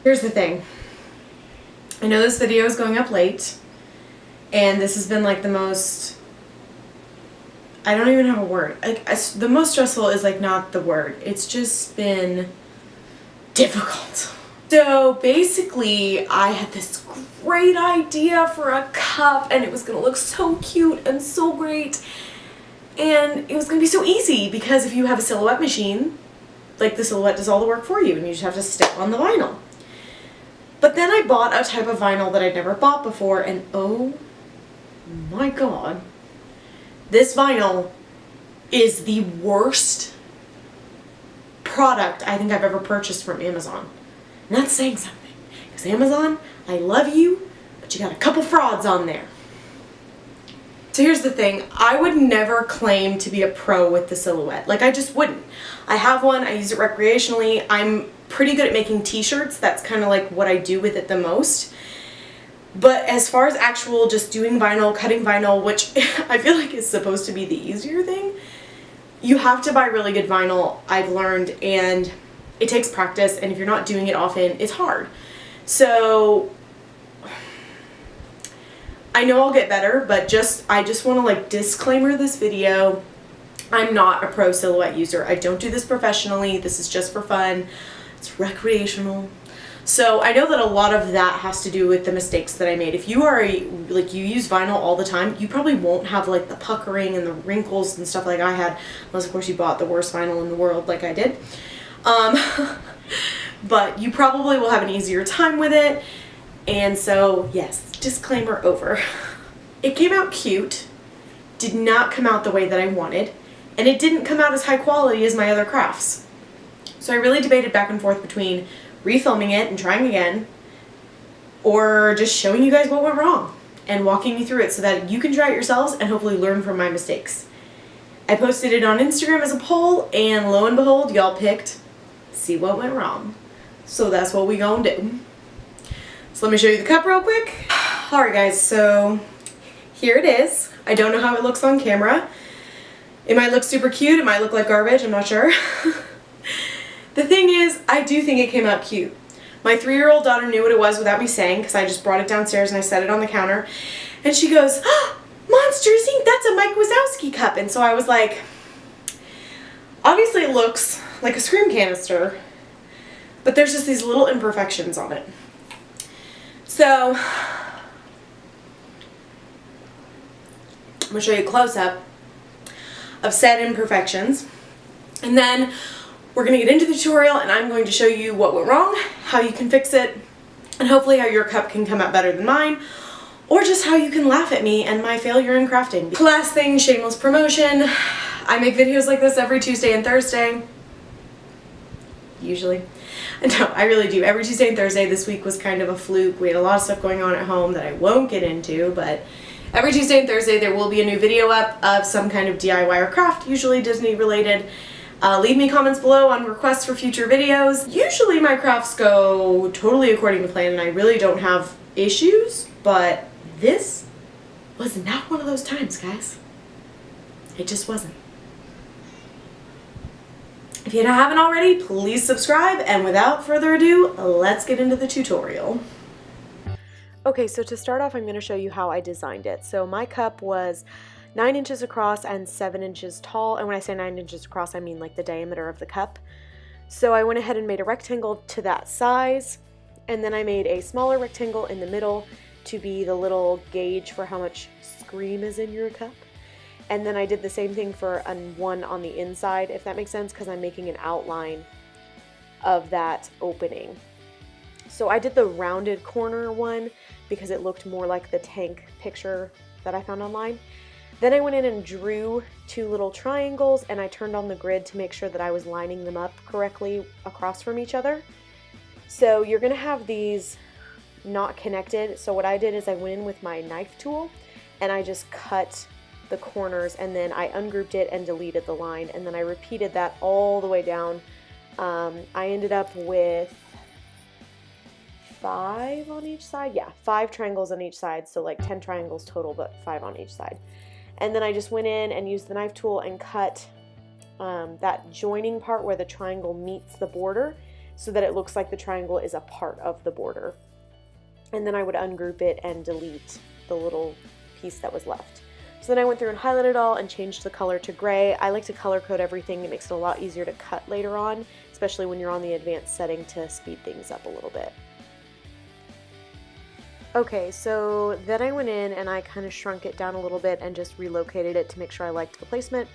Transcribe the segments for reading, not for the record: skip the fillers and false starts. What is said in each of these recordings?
Here's the thing. I know this video is going up late, and this has been like the most, I don't even have a word. Like, the most stressful is like not the word. It's just been difficult. So basically, I had this great idea for a cup, and it was gonna look so cute and so great, and it was gonna be so easy because if you have a silhouette machine, like the silhouette does all the work for you, and you just have to stick on the vinyl. But then I bought a type of vinyl that I'd never bought before, and oh my god, this vinyl is the worst product I think I've ever purchased from Amazon. And that's saying something, because Amazon, I love you, but you got a couple frauds on there. So here's the thing, I would never claim to be a pro with the silhouette. Like, I just wouldn't. I have one, I use it recreationally. I'm pretty good at making t-shirts. That's kind of like what I do with it the most. But as far as actual just doing vinyl, cutting vinyl, which I feel like is supposed to be the easier thing, you have to buy really good vinyl, I've learned, and it takes practice, and if you're not doing it often, it's hard. So I know I'll get better, but I just want to like disclaimer this video. I'm not a pro silhouette user. I don't do this professionally. This is just for fun. It's recreational. So I know that a lot of that has to do with the mistakes that I made. If you are like, you use vinyl all the time, you probably won't have like the puckering and the wrinkles and stuff like I had, unless of course you bought the worst vinyl in the world like I did. But you probably will have an easier time with it. And so yes, disclaimer over. It came out cute, did not come out the way that I wanted, and it didn't come out as high quality as my other crafts. So I really debated back and forth between refilming it and trying again, or just showing you guys what went wrong and walking you through it so that you can try it yourselves and hopefully learn from my mistakes. I posted it on Instagram as a poll, and lo and behold, y'all picked see what went wrong. So that's what we gonna do. So let me show you the cup real quick. Alright guys, so here it is. I don't know how it looks on camera. It might look super cute, it might look like garbage, I'm not sure. The thing is, I do think it came out cute. My 3-year-old daughter knew what it was without me saying, because I just brought it downstairs and I set it on the counter. And she goes, oh, Monsters Inc, that's a Mike Wazowski cup. And so I was like, obviously it looks like a Scream canister, but there's just these little imperfections on it. So, I'm going to show you a close-up of said imperfections. And then we're going to get into the tutorial, and I'm going to show you what went wrong, how you can fix it, and hopefully how your cup can come out better than mine, or just how you can laugh at me and my failure in crafting. Last thing, shameless promotion. I make videos like this every Tuesday and Thursday. Usually. No, I really do. Every Tuesday and Thursday. This week was kind of a fluke. We had a lot of stuff going on at home that I won't get into, but every Tuesday and Thursday there will be a new video up of some kind of DIY or craft, usually Disney related. Leave me comments below on requests for future videos. Usually my crafts go totally according to plan and I really don't have issues, but this was not one of those times, guys. It just wasn't. If you haven't already, please subscribe, and without further ado, let's get into the tutorial. Okay, so to start off, I'm going to show you how I designed it. So my cup was 9 inches across and 7 inches tall, and when I say 9 inches across, I mean like the diameter of the cup. So I went ahead and made a rectangle to that size, and then I made a smaller rectangle in the middle to be the little gauge for how much Scream is in your cup. And then I did the same thing for one on the inside, if that makes sense, because I'm making an outline of that opening. So I did the rounded corner one because it looked more like the tank picture that I found online. Then I went in and drew 2 little triangles, and I turned on the grid to make sure that I was lining them up correctly across from each other. So you're going to have these not connected. So what I did is I went in with my knife tool and I just cut the corners, and then I ungrouped it and deleted the line, and then I repeated that all the way down. I ended up with 5 on each side. Yeah, 5 triangles on each side, so like 10 triangles total, but 5 on each side. And then I just went in and used the knife tool and cut that joining part where the triangle meets the border, so that it looks like the triangle is a part of the border. And then I would ungroup it and delete the little piece that was left. So then I went through and highlighted it all and changed the color to gray. I like to color code everything. It makes it a lot easier to cut later on, especially when you're on the advanced setting, to speed things up a little bit. Okay, so then I went in and I kind of shrunk it down a little bit and just relocated it to make sure I liked the placement.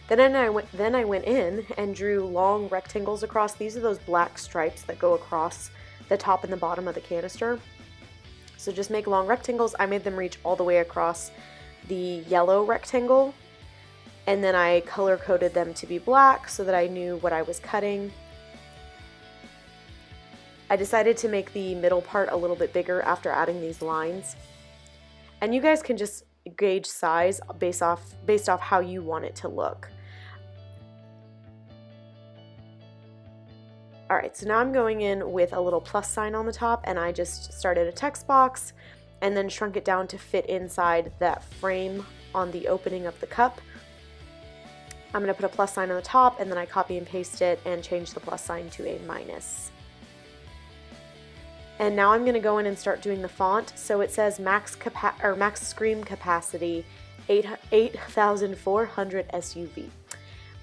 Then I went in and drew long rectangles across. These are those black stripes that go across the top and the bottom of the canister. So just make long rectangles. I made them reach all the way across the yellow rectangle, and then I color coded them to be black so that I knew what I was cutting. I decided to make the middle part a little bit bigger after adding these lines. And you guys can just gauge size based off how you want it to look. Alright, so now I'm going in with a little plus sign on the top, and I just started a text box and then shrunk it down to fit inside that frame on the opening of the cup. I'm going to put a plus sign on the top, and then I copy and paste it and change the plus sign to a minus. And now I'm going to go in and start doing the font. So it says max screen capacity 8,400 SUV.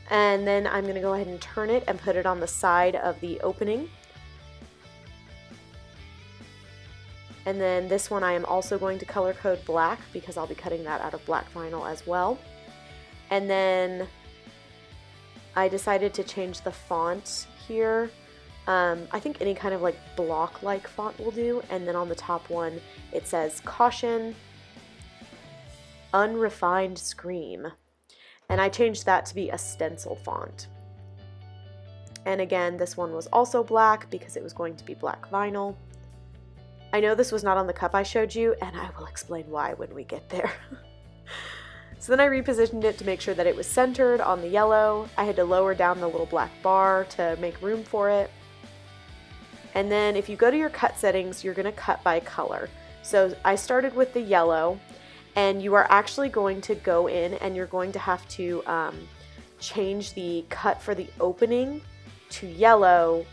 And then I'm going to go ahead and turn it and put it on the side of the opening. And then this one I am also going to color code black because I'll be cutting that out of black vinyl as well. And then I decided to change the font here. I think any kind of like block-like font will do. And then on the top one, it says caution, unrefined scream. And I changed that to be a stencil font. And again, this one was also black because it was going to be black vinyl. I know this was not on the cup I showed you, and I will explain why when we get there. So then I repositioned it to make sure that it was centered on the yellow. I had to lower down the little black bar to make room for it. And then if you go to your cut settings, you're going to cut by color. So I started with the yellow, and you are actually going to go in and you're going to have to change the cut for the opening to yellow,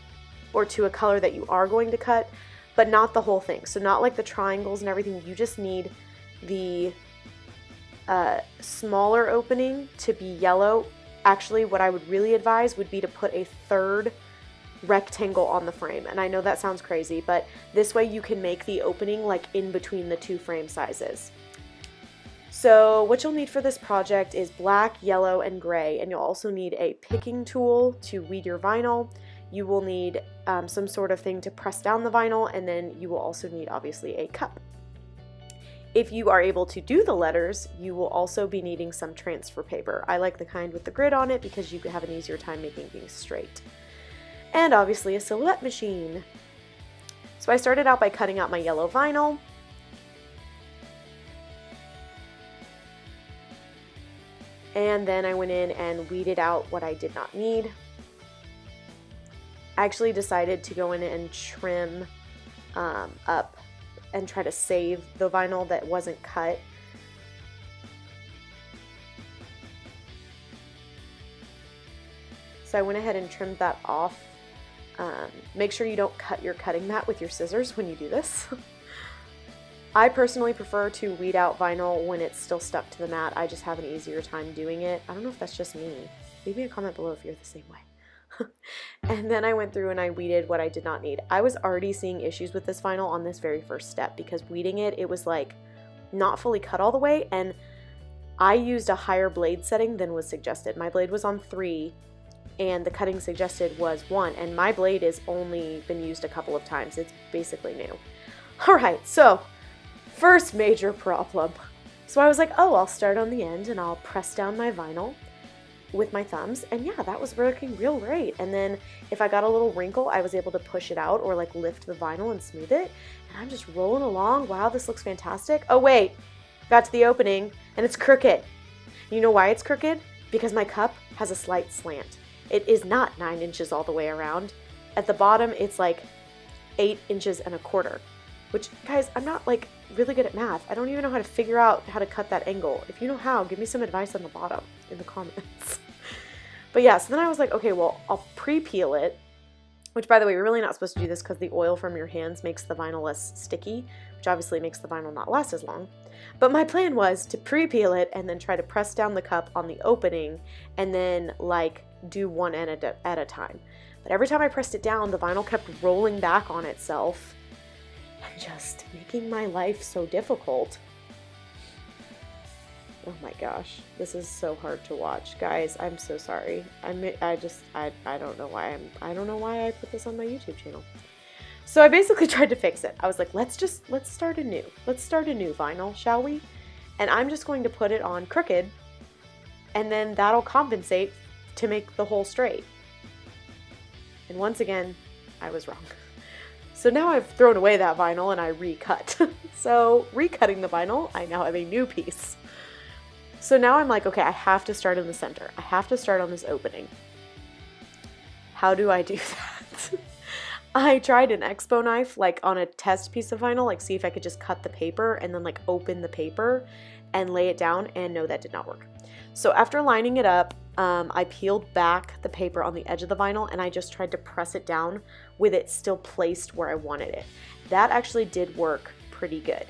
or to a color that you are going to cut, but not the whole thing. So not like the triangles and everything. You just need the smaller opening to be yellow. Actually, what I would really advise would be to put a third rectangle on the frame. And I know that sounds crazy, but this way you can make the opening like in between the two frame sizes. So what you'll need for this project is black, yellow, and gray, and you'll also need a picking tool to weed your vinyl. You will need some sort of thing to press down the vinyl, and then you will also need obviously a cup. If you are able to do the letters, you will also be needing some transfer paper. I like the kind with the grid on it because you have an easier time making things straight. And obviously a silhouette machine. So I started out by cutting out my yellow vinyl. And then I went in and weeded out what I did not need. I actually decided to go in and trim up and try to save the vinyl that wasn't cut. So I went ahead and trimmed that off. Make sure you don't cut your cutting mat with your scissors when you do this. I personally prefer to weed out vinyl when it's still stuck to the mat. I just have an easier time doing it. I don't know if that's just me. Leave me a comment below if you're the same way. And then I went through and I weeded what I did not need. I was already seeing issues with this vinyl on this very first step because weeding it was like not fully cut all the way, and I used a higher blade setting than was suggested. My blade was on 3 and the cutting suggested was 1, and my blade has only been used a couple of times. It's basically new. Alright, so first major problem. So I was like, oh, I'll start on the end and I'll press down my vinyl with my thumbs, and yeah, that was working real great. And then if I got a little wrinkle, I was able to push it out or like lift the vinyl and smooth it, and I'm just rolling along. Wow, this looks fantastic. Oh wait, got to the opening and it's crooked. You know why it's crooked? Because my cup has a slight slant. It is not 9 inches all the way around. At the bottom, it's like 8 inches and a quarter, which, guys, I'm not like really good at math. I don't even know how to figure out how to cut that angle. If you know how, give me some advice on the bottom in the comments. But yeah, so then I was like, okay, well, I'll pre-peel it which, by the way, you're really not supposed to do this because the oil from your hands makes the vinyl less sticky, which obviously makes the vinyl not last as long. But my plan was to pre-peel it and then try to press down the cup on the opening and then like do one end at a time. But every time I pressed it down, the vinyl kept rolling back on itself and just making my life so difficult. Oh my gosh, this is so hard to watch. Guys, I'm so sorry. I don't know why I put this on my YouTube channel. So I basically tried to fix it. I was like, let's start anew. Let's start a new vinyl, shall we? And I'm just going to put it on crooked, and then that'll compensate to make the hole straight. And once again, I was wrong. So now I've thrown away that vinyl and I recut. So recutting the vinyl, I now have a new piece. So now I'm like, okay, I have to start in the center. I have to start on this opening. How do I do that? I tried an Expo knife, like on a test piece of vinyl, like see if I could just cut the paper and then like open the paper and lay it down, and no, that did not work. So after lining it up, I peeled back the paper on the edge of the vinyl and I just tried to press it down with it still placed where I wanted it. That actually did work pretty good.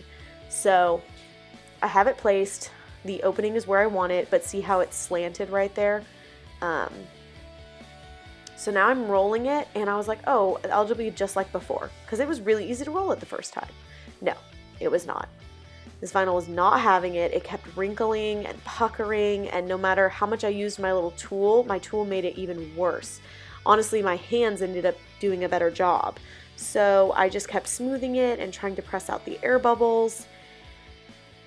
So I have it placed. The opening is where I want it, but see how it's slanted right there? So now I'm rolling it, and I was like, oh, it'll be just like before, because it was really easy to roll it the first time. No, it was not. This vinyl was not having it. It kept wrinkling and puckering, and no matter how much I used my little tool, my tool made it even worse. Honestly, my hands ended up doing a better job. So I just kept smoothing it and trying to press out the air bubbles,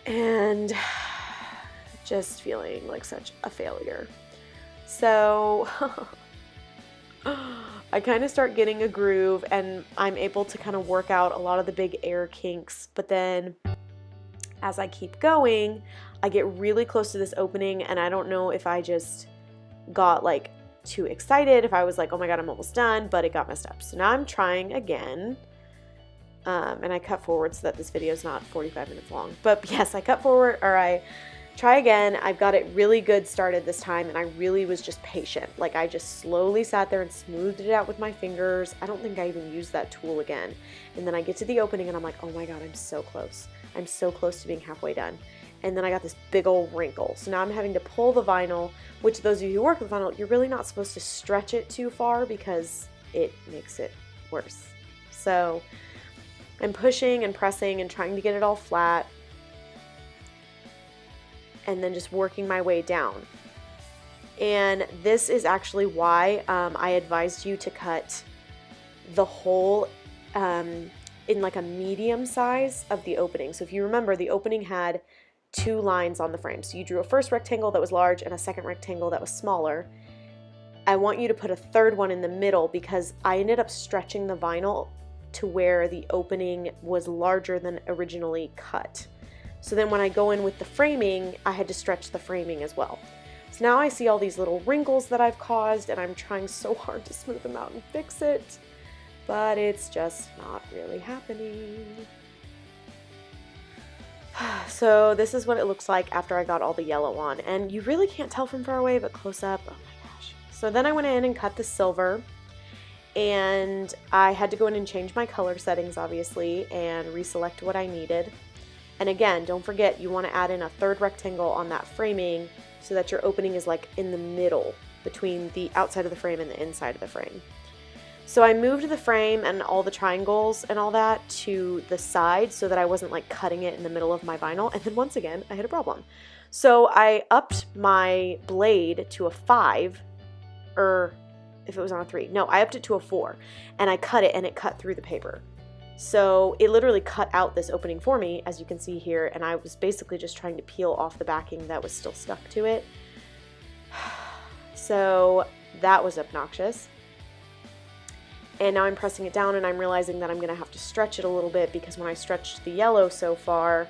and just feeling like such a failure. So I kind of start getting a groove, and I'm able to kind of work out a lot of the big air kinks, but then as I keep going, I get really close to this opening, and I don't know if I just got like too excited, if I was like, oh my god, I'm almost done, but it got messed up. So now I'm trying again, and I cut forward so that this video is not 45 minutes long. But yes, I cut forward, or I try again. I've got it really good started this time, and I really was just patient. Like I just slowly sat there and smoothed it out with my fingers. I don't think I even used that tool again. And then I get to the opening and I'm like, oh my god, I'm so close. I'm so close to being halfway done. And then I got this big old wrinkle. So now I'm having to pull the vinyl, which those of you who work with vinyl, you're really not supposed to stretch it too far because it makes it worse. So I'm pushing and pressing and trying to get it all flat, and then just working my way down. And this is actually why I advised you to cut the hole in like a medium size of the opening. So if you remember, the opening had 2 lines on the frame. So you drew a first rectangle that was large and a second rectangle that was smaller. I want you to put a third one in the middle because I ended up stretching the vinyl to where the opening was larger than originally cut. So then when I go in with the framing, I had to stretch the framing as well. So now I see all these little wrinkles that I've caused, and I'm trying so hard to smooth them out and fix it, but it's just not really happening. So this is what it looks like after I got all the yellow on, and you really can't tell from far away, but close up, oh my gosh. So then I went in and cut the silver, and I had to go in and change my color settings, obviously, and reselect what I needed. And again, don't forget, you want to add in a third rectangle on that framing so that your opening is like in the middle between the outside of the frame and the inside of the frame. So I moved the frame and all the triangles and all that to the side so that I wasn't like cutting it in the middle of my vinyl. And then once again, I had a problem. So I upped my blade to a 5, or if it was on a 3. No, I upped it to a 4, and I cut it, and it cut through the paper. So it literally cut out this opening for me, as you can see here, and I was basically just trying to peel off the backing that was still stuck to it. So that was obnoxious. And now I'm pressing it down, and I'm realizing that I'm going to have to stretch it a little bit, because when I stretched the yellow so far,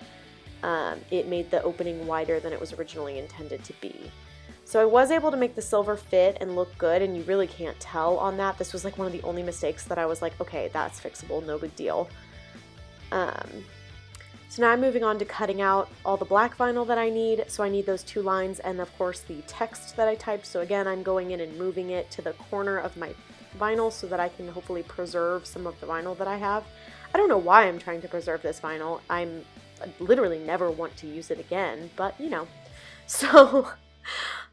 it made the opening wider than it was originally intended to be. So I was able to make the silver fit and look good, and you really can't tell on that. This was like one of the only mistakes that I was like, okay, that's fixable, no big deal. So now I'm moving on to cutting out all the black vinyl that I need. So I need those 2 lines and of course the text that I typed. So again, I'm going in and moving it to the corner of my vinyl so that I can hopefully preserve some of the vinyl that I have. I don't know why I'm trying to preserve this vinyl. I literally never want to use it again, but you know. So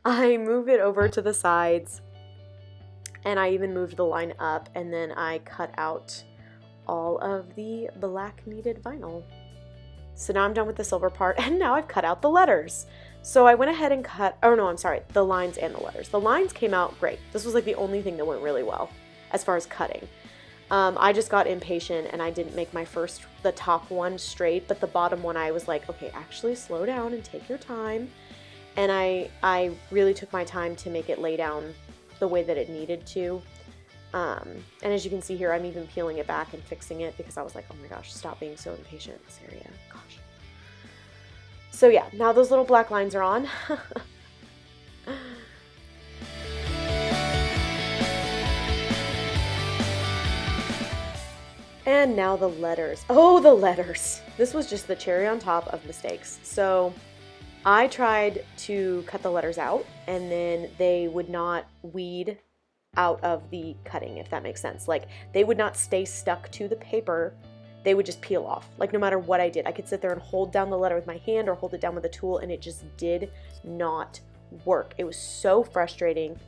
I move it over to the sides, and I even moved the line up, and then I cut out all of the black kneaded vinyl. So now I'm done with the silver part, and now I've cut out the letters. So I went ahead and cut, oh no, I'm sorry, the lines and the letters. The lines came out great. This was like the only thing that went really well as far as cutting. I just got impatient and I didn't make the top one straight, but the bottom one I was like, okay, actually slow down and take your time. And I really took my time to make it lay down the way that it needed to. And as you can see here, I'm even peeling it back and fixing it because I was like, oh my gosh, stop being so impatient, Saria. Gosh. So yeah, now those little black lines are on. And now the letters. Oh, the letters. This was just the cherry on top of mistakes. So I tried to cut the letters out, and then they would not weed out of the cutting, if that makes sense. Like, they would not stay stuck to the paper. They would just peel off. Like, no matter what I did, I could sit there and hold down the letter with my hand or hold it down with a tool, and it just did not work. It was so frustrating.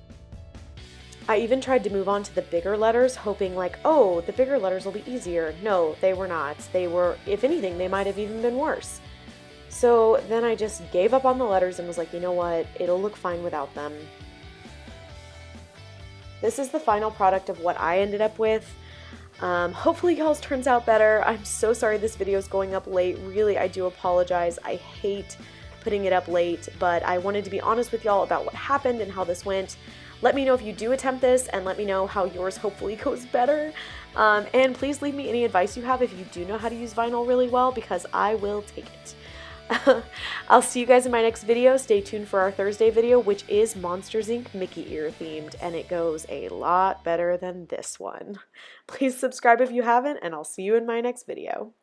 I even tried to move on to the bigger letters, hoping like, oh, the bigger letters will be easier. No, they were not. They were, if anything, they might have even been worse. So then I just gave up on the letters and was like, you know what? It'll look fine without them. This is the final product of what I ended up with. Hopefully y'all's turns out better. I'm so sorry this video is going up late. Really, I do apologize. I hate putting it up late, but I wanted to be honest with y'all about what happened and how this went. Let me know if you do attempt this, and let me know how yours hopefully goes better. And please leave me any advice you have if you do know how to use vinyl really well, because I will take it. I'll see you guys in my next video. Stay tuned for our Thursday video, which is Monsters Inc Mickey ear themed, and it goes a lot better than this one. Please subscribe if you haven't, and I'll see you in my next video.